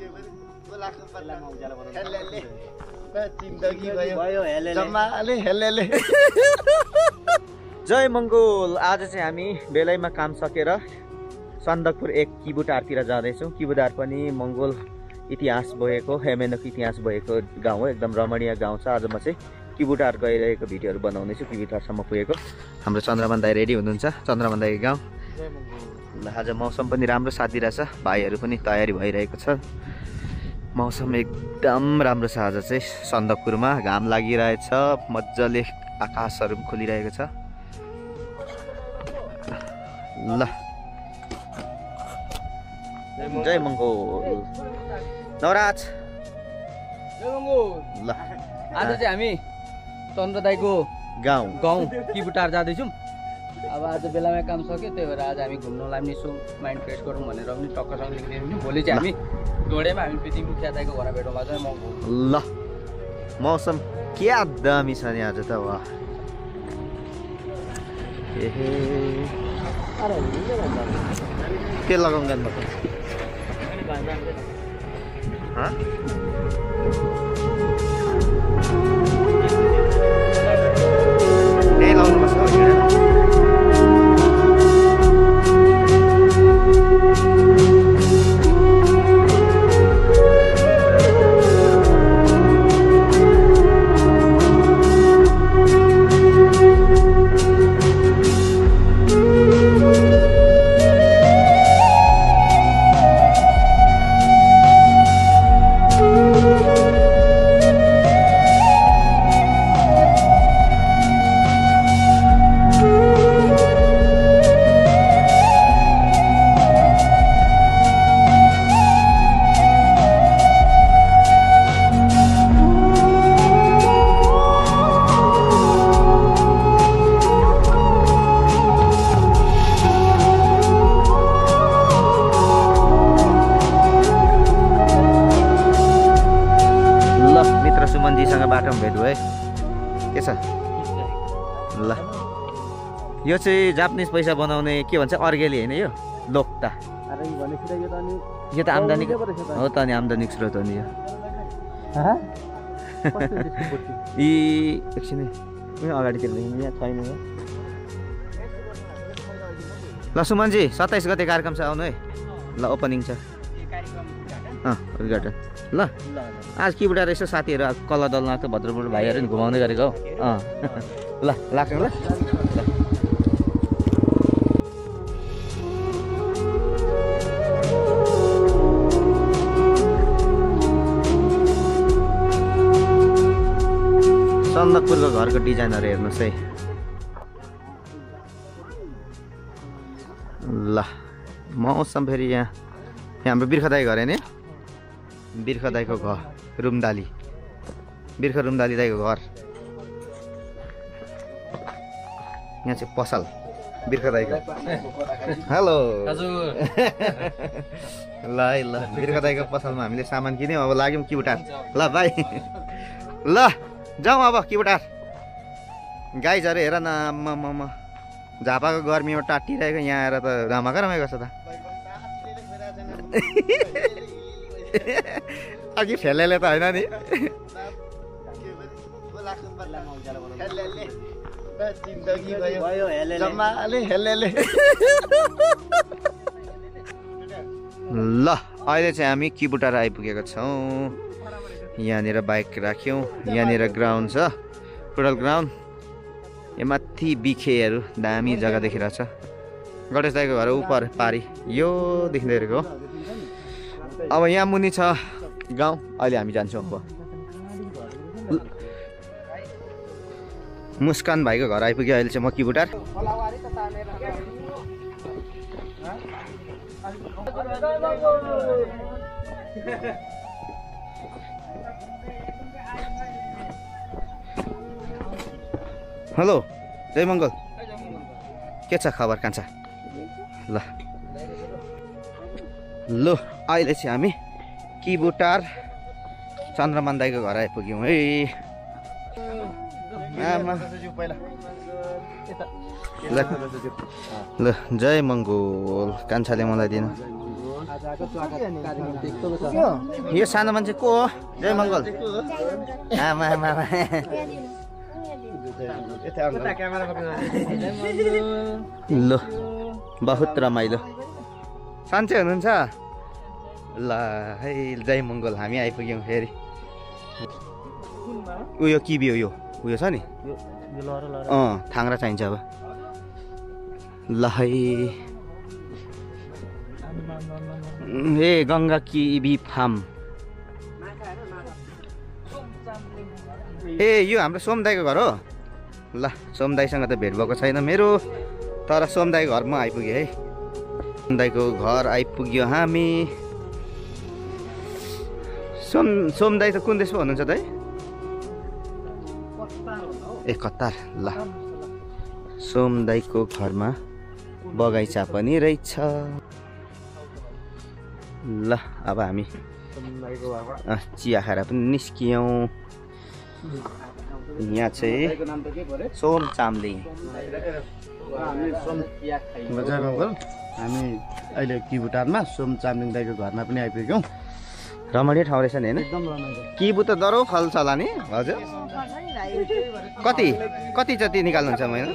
जय मङ्गोल। आज चाहिँ हामी बेलैमा काम सकेर सन्दकपुर 1 किबुटारतिर जाँदैछौँ। किबुटार पनि मङ्गोल इतिहास भएको हेमेनको इतिहास भएको गाउँ हो। एकदम रमणीय गाउँ छ। आज म चाहिँ किबुटार गइरहेको भिडियोहरू बनाउँदैछु। किबुटारसम्म पुगेको हाम्रो चन्द्रमान दाइ रेडी हुनुहुन्छ। चन्द्रमान दाइको गाउँ। ल आज मौसम पनि राम्रो साथ दिइरहेछ। भाइहरू पनि तयारी भइरहेको छ। मौसम एकदम राम्रो छ। आज चाहिँ सन्दकपुरमा घाम लागिरहेछ। मजाले आकाशहरू पनि खुलिरहेको छ। ल जय मङ्गोल। नवराज ल आज चाहिँ हामी चन्द्र दाइको गाउँ किबुटार जाँदैछौँ। अब आज बेलामा काम सक्यो, त्यही भएर आज हामी घुम्नलाई पनि यसो माइन्ड फ्रेस गरौँ भनेर पनि टक्कसँग निक्लियौँ। भोलि चाहिँ हामी डोडेमा हामी पितिङ मुखिया दाइको घर भेटौँला। चाहिँ ल मौसम क्या दामी छ नि आज त। वा के लगाउँ गान त्यही लाउनुपर्छ। बाटोमा भेट भयो के छ। ल यो चाहिँ जापानिज पैसा बनाउने के भन्छ अर्गेली होइन यो लोक्ता। यो त आम्दानी हो त नि, आम्दानी स्रोत हो नि यो। यी एकछिन अगाडितिर यहाँ छैन। ल सुमनजी 27 गते कार्यक्रम छ, आउनु है। ल ओपनिङ छ उद्घाटन। ल आज किबुटार यसो साथीहरू कल्ला दलना त भद्रपुर भाइहरू नि घुमाउँदै गरेको हो। ल लाग्छ ल। सन्दकपुरको घरको डिजाइनहरू हेर्नुहोस् है। ल मौसम फेरि यहाँ हाम्रो बिर्ख दाई घर नि, बिर्ख दाईको घर रुमडाली, बिर्ख रुमडाली दाईको घर। यहाँ चाहिँ पसल बिर्ख दाईको। हेलो ल है ल बिर्ख दाईको पसलमा हामीले सामान किन्यौँ। अब लाग्यौँ किबुटार। ल भाइ ल जाउँ अब किबुटार। गाइजहरू हेर न म झापाको गर्मीमा टाटिरहेको यहाँ आएर त रमाएको रमाएको छ त। अघि फेलेले त होइन नि। ल अहिले चाहिँ हामी किबुटार आइपुगेको छौँ। यहाँनिर बाइक राख्यौँ। यहाँनिर ग्राउन्ड छ, फुटबल ग्राउन्ड। यहाँ माथि बिखेहरू दामी जग्गा देखिरहेछ। गणेश दाईको घर उपर पारी यो देखिँदै गरेको हो। अब यहाँ मुनि छ गाउँ। अहिले हामी जान्छौँ अब। मुस्कान भाइको घर आइपुग्यो अहिले चाहिँ म किबुटार। हेलो जय मङ्गल। के छ खबर कान्छा? ल ल अहिले चाहिँ हामी किबुटार चन्द्रमान दाईको घर आइपुग्यौँ है। ल जय मङ्गोल। कान्छाले मलाई दिनु आजको कार्यक्रम देख्छौ त यो सानो मान्छे को हो? जय मङ्गल। आमा आमा आमा। ल बहुत रमाइलो। सन्चै हुनुहुन्छ? ल है जय मङ्गल। हामी आइपुग्यौँ फेरि। उयो किबी हो यो उयो छ नि थाङ्रा चाहिन्छ अब। ल है ए गङ्गा किबी फार्म। ए यो हाम्रो सोम दाईको घर हो। ल सोम दाईसँग त भेट भएको छैन मेरो, तर सोम दाईको घरमा आइपुग्यो है। सोम दाईको घर आइपुग्यो हामी। सोम दाई त कुन देशमा हुनुहुन्छ दाई? ए कतार। ल सोम दाईको घरमा बगैँचा पनि रहेछ। ल अब हामी चिया खाएर पनि निस्कियौँ। यहाँ चाहिँ सोम चामलिङ। हामी अहिले किबुटारमा सोम चामलिङ दाईको घरमा पनि आइपुग्यौँ। रमणीय ठाउँ रहेछ नि होइन? एकदम रमाइलो। किबु त दरो फल्छ होला नि हजुर? कति कति जति निकाल्नुहुन्छ मैले?